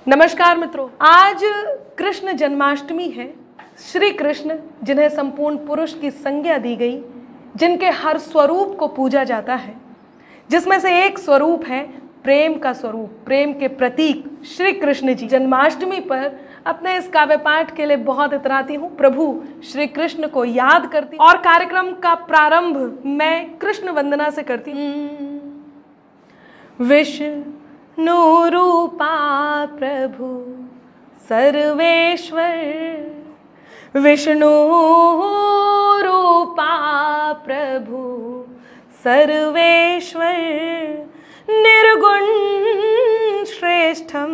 नमस्कार मित्रों, आज कृष्ण जन्माष्टमी है। श्री कृष्ण जिन्हें संपूर्ण पुरुष की संज्ञा दी गई, जिनके हर स्वरूप को पूजा जाता है, जिसमें से एक स्वरूप है प्रेम का स्वरूप, प्रेम के प्रतीक श्री कृष्ण जी। जन्माष्टमी पर अपने इस काव्य पाठ के लिए बहुत इतराती हूँ, प्रभु श्री कृष्ण को याद करती हूँ। और कार्यक्रम का प्रारंभ मैं कृष्ण वंदना से करती हूँ। विष्णु रूपा प्रभु सर्वेश्वर, विष्णु रूपा प्रभु सर्वेश्वर, निर्गुण श्रेष्ठम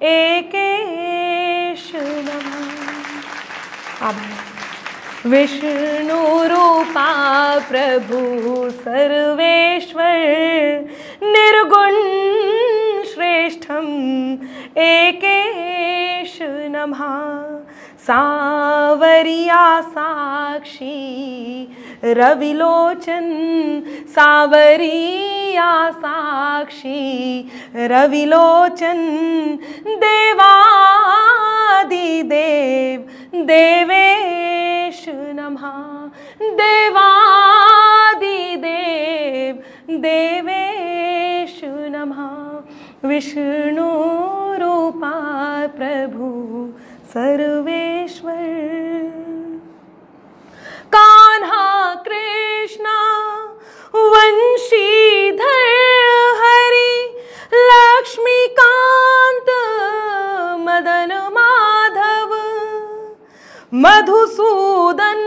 एकेश नमः। विष्णु रूपा प्रभु सर्वेश्वर, निर्गुण श्रेष्ठम एकेश नमः। सावरिया साक्षी रविलोचन, सावरिया साक्षी रविलोचन, देवादिदेव देवेश नमः, देवादिदेव देवेश नमः। विष्णु रूपा प्रभु सर्वेश्वर, कान्हा कृष्णा वंशीधर हरि, लक्ष्मीकांत मदन माधव, मधुसूदन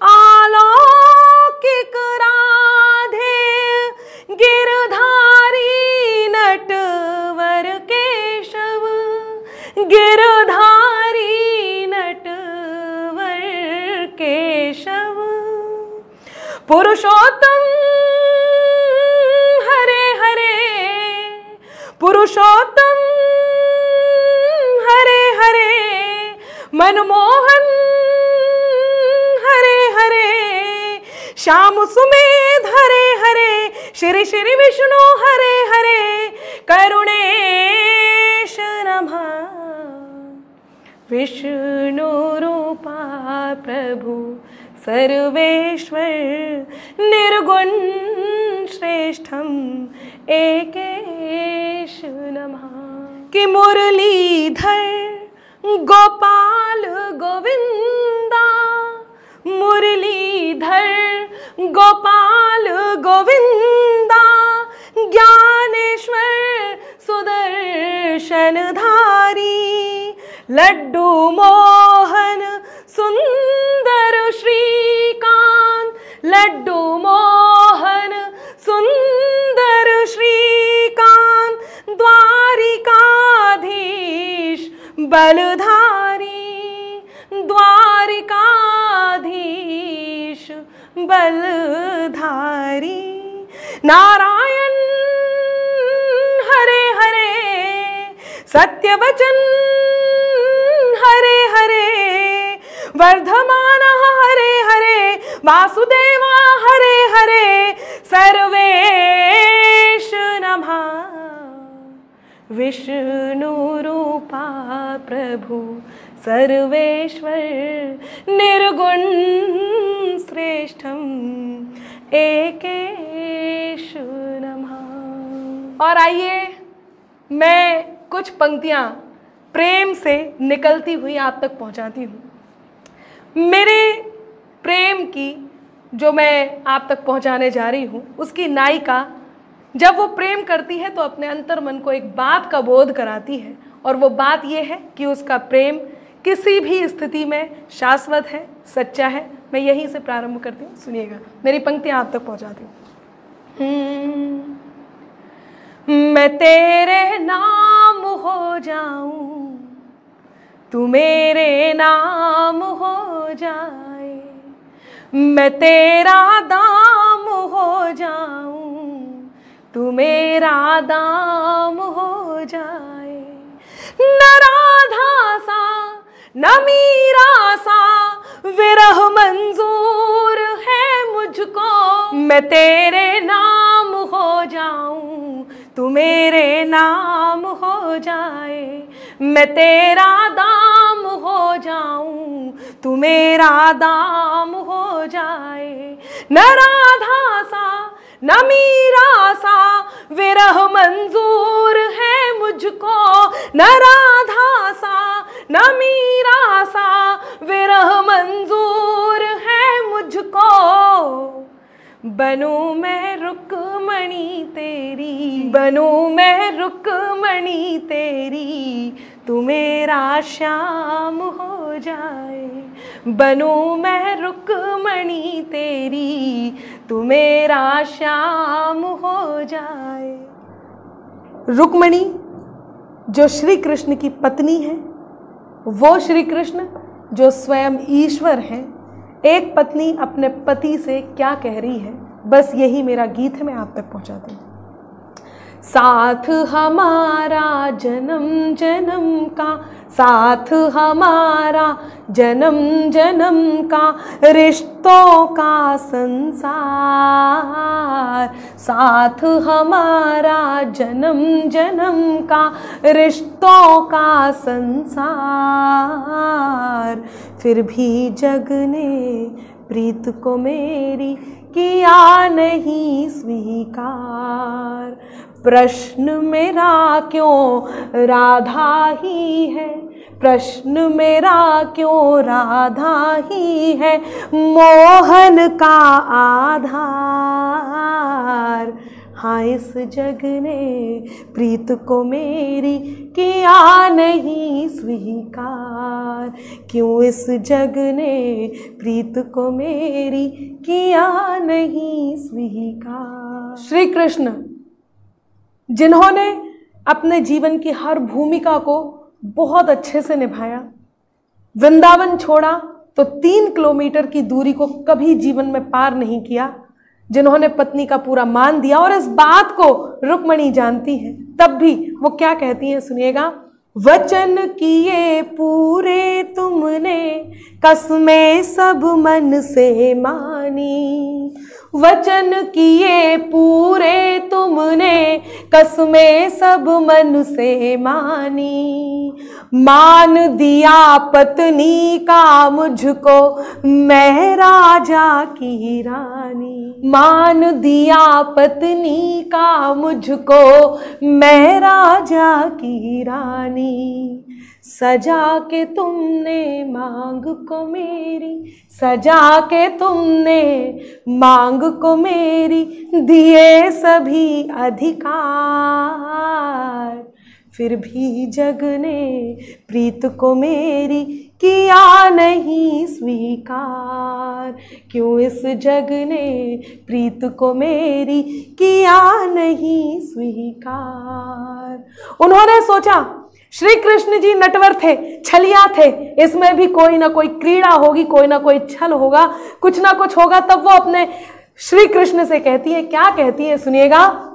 आलौकिक राधे, गिरधारी नटवर केशव, गिरधारी नटवर केशव, पुरुषोत्तम हरे हरे, पुरुषोत्तम हरे हरे, मनमोहन हरे हरे, श्याम सुमेध हरे हरे, श्री श्री विष्णु हरे हरे, करुणेश नमः। विष्णु रूपा प्रभु सर्वेश्वर, निर्गुण श्रेष्ठम एकेश नमः। कि मुरलीधर गोपाल गोविंदा, मुरलीधर गोपाल गोविंदा, ज्ञानेश्वर सुदर्शन धारी, लड्डू मोहन सुंदर श्रीकांत, लड्डू मोहन सुंदर श्रीकांत, द्वारिकाधीश बलधारी, द्वारिकाधीश बलधारी, नारायण हरे हरे, सत्यवचन हरे हरे, वर्धमान हरे हरे, वासुदेवा हरे हरे, सर्वेश नमः। विष्णु रूपा प्रभु सर्वेश्वर, निर्गुण श्रेष्ठम एकेश नमः। और आइए मैं कुछ पंक्तियां प्रेम से निकलती हुई आप तक पहुंचाती हूँ। मेरे प्रेम की जो मैं आप तक पहुंचाने जा रही हूँ, उसकी नायिका जब वो प्रेम करती है तो अपने अंतर मन को एक बात का बोध कराती है, और वो बात ये है कि उसका प्रेम किसी भी स्थिति में शाश्वत है, सच्चा है। मैं यहीं से प्रारंभ करती हूँ, सुनिएगा, मेरी पंक्तियाँ आप तक पहुँचाती हूँ। मैं तेरे नाम हो जाऊं, तू मेरे नाम हो जाए, मैं तेरा दाम हो जाऊं, तू मेरा दाम हो जाए। न राधा सा न मीरा सा विरह मंजूर है मुझको, मैं तेरे नाम हो जाऊं, तू मेरे नाम हो जाए, मैं तेरा दाम हो जाऊं, तू मेरा दाम हो जाए। न राधा सा न मीरा सा विरह मंजूर है मुझको, न राधा सा न मीरा सा विरह मंजूर है मुझको। बनूं मैं रुक्मणी तेरी, बनूं मैं रुक्मणी तेरी, तू मेरा श्याम हो जाए। बनूं मैं रुक्मणी तेरी, तू मेरा श्याम हो जाए। रुक्मणी जो श्री कृष्ण की पत्नी है, वो श्री कृष्ण जो स्वयं ईश्वर है, एक पत्नी अपने पति से क्या कह रही है, बस यही मेरा गीत है, मैं आप तक पहुंचाती हूँ। साथ हमारा जन्म जन्म का, साथ हमारा जन्म जन्म का, रिश्तों का संसार। साथ हमारा जन्म जन्म का, रिश्तों का संसार। फिर भी जग ने प्रीत को मेरी किया नहीं स्वीकार। प्रश्न मेरा क्यों राधा ही है, प्रश्न मेरा क्यों राधा ही है, मोहन का आधार। हाँ इस जग ने प्रीत को मेरी किया नहीं स्वीकार। क्यों इस जग ने प्रीत को मेरी किया नहीं स्वीकार। श्री कृष्ण जिन्होंने अपने जीवन की हर भूमिका को बहुत अच्छे से निभाया, वृंदावन छोड़ा तो 3 किलोमीटर की दूरी को कभी जीवन में पार नहीं किया, जिन्होंने पत्नी का पूरा मान दिया, और इस बात को रुक्मणी जानती है, तब भी वो क्या कहती हैं सुनिएगा। वचन किए पूरे तुमने, कसमें सब मन से मानी। वचन किए पूरे तुमने, कसमें सब मन से मानी। मान दिया पत्नी का मुझको, मैं राजा की रानी। मान दिया पत्नी का मुझको, मैं राजा की रानी। सजा के तुमने मांग को मेरी, सजा के तुमने मांग को मेरी, दिए सभी अधिकार। फिर भी जग ने प्रीत को मेरी किया नहीं स्वीकार। क्यों इस जग ने प्रीत को मेरी किया नहीं स्वीकार। उन्होंने सोचा श्री कृष्ण जी नटवर थे, छलिया थे, इसमें भी कोई ना कोई क्रीड़ा होगी, कोई ना कोई छल होगा, कुछ ना कुछ होगा। तब वो अपने श्री कृष्ण से कहती है, क्या कहती है सुनिएगा,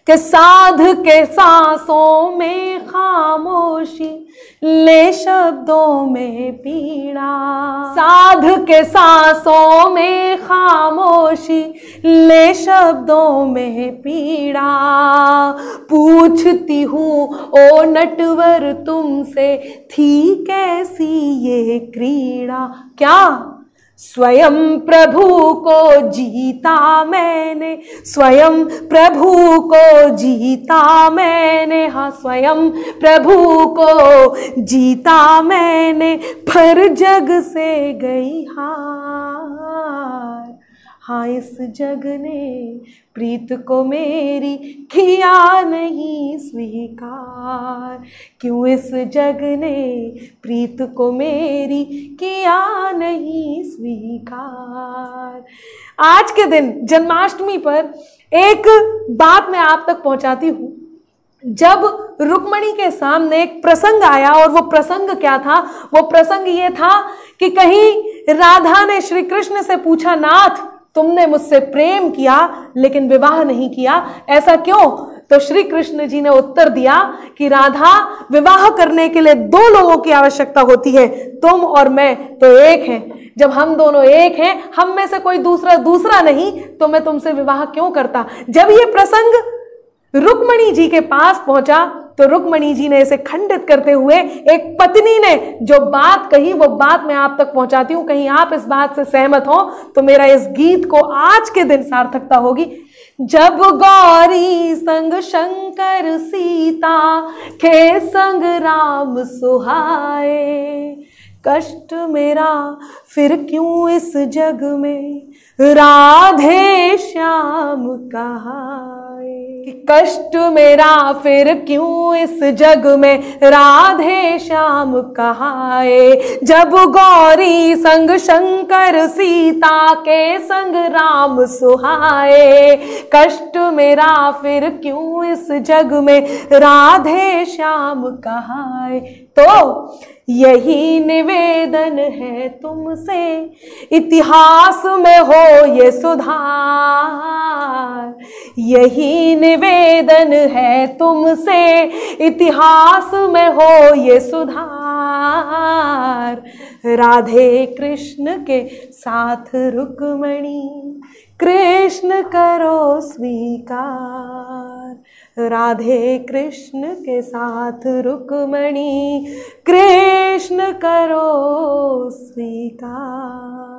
कि साध के सांसों में खामोशी, ले शब्दों में पीड़ा। साध के सांसों में खामोशी, ले शब्दों में पीड़ा। पूछती हूँ ओ नटवर तुमसे, थी कैसी ये क्रीड़ा। क्या स्वयं प्रभु को जीता मैंने, स्वयं प्रभु को जीता मैंने। हाँ स्वयं प्रभु को जीता मैंने, पर जग से गई हार। हाँ इस जग ने प्रीत को मेरी किया नहीं स्वीकार। क्यों इस जग ने प्रीत को मेरी किया नहीं स्वीकार। आज के दिन जन्माष्टमी पर एक बात मैं आप तक पहुंचाती हूँ। जब रुक्मणी के सामने एक प्रसंग आया, और वो प्रसंग क्या था, वो प्रसंग ये था कि कहीं राधा ने श्री कृष्ण से पूछा, नाथ तुमने मुझसे प्रेम किया लेकिन विवाह नहीं किया, ऐसा क्यों? तो श्री कृष्ण जी ने उत्तर दिया कि राधा, विवाह करने के लिए 2 लोगों की आवश्यकता होती है, तुम और मैं तो एक हैं। जब हम दोनों एक हैं, हम में से कोई दूसरा नहीं, तो मैं तुमसे विवाह क्यों करता। जब ये प्रसंग रुक्मणी जी के पास पहुंचा तो रुक्मणी जी ने इसे खंडित करते हुए एक पत्नी ने जो बात कही वो बात मैं आप तक पहुंचाती हूं, कहीं आप इस बात से सहमत हो तो मेरा इस गीत को आज के दिन सार्थकता होगी। जब गौरी संग शंकर सीता के संग राम सुहाए, कष्ट मेरा फिर क्यों इस जग में राधे श्याम कहाए। कष्ट मेरा फिर क्यों इस जग में राधे श्याम कहाए। जब गौरी संग शंकर सीता के संग राम सुहाए, कष्ट मेरा फिर क्यों इस जग में राधे श्याम कहाए। तो यही निवेदन है तुमसे, इतिहास में हो ये सुधार। यही निवेदन है तुमसे, इतिहास में हो ये सुधार। राधे कृष्ण के साथ रुक्मणी, कृष्ण करो स्वीकार। राधे कृष्ण के साथ रुक्मणी, कृष्ण करो स्वीकार।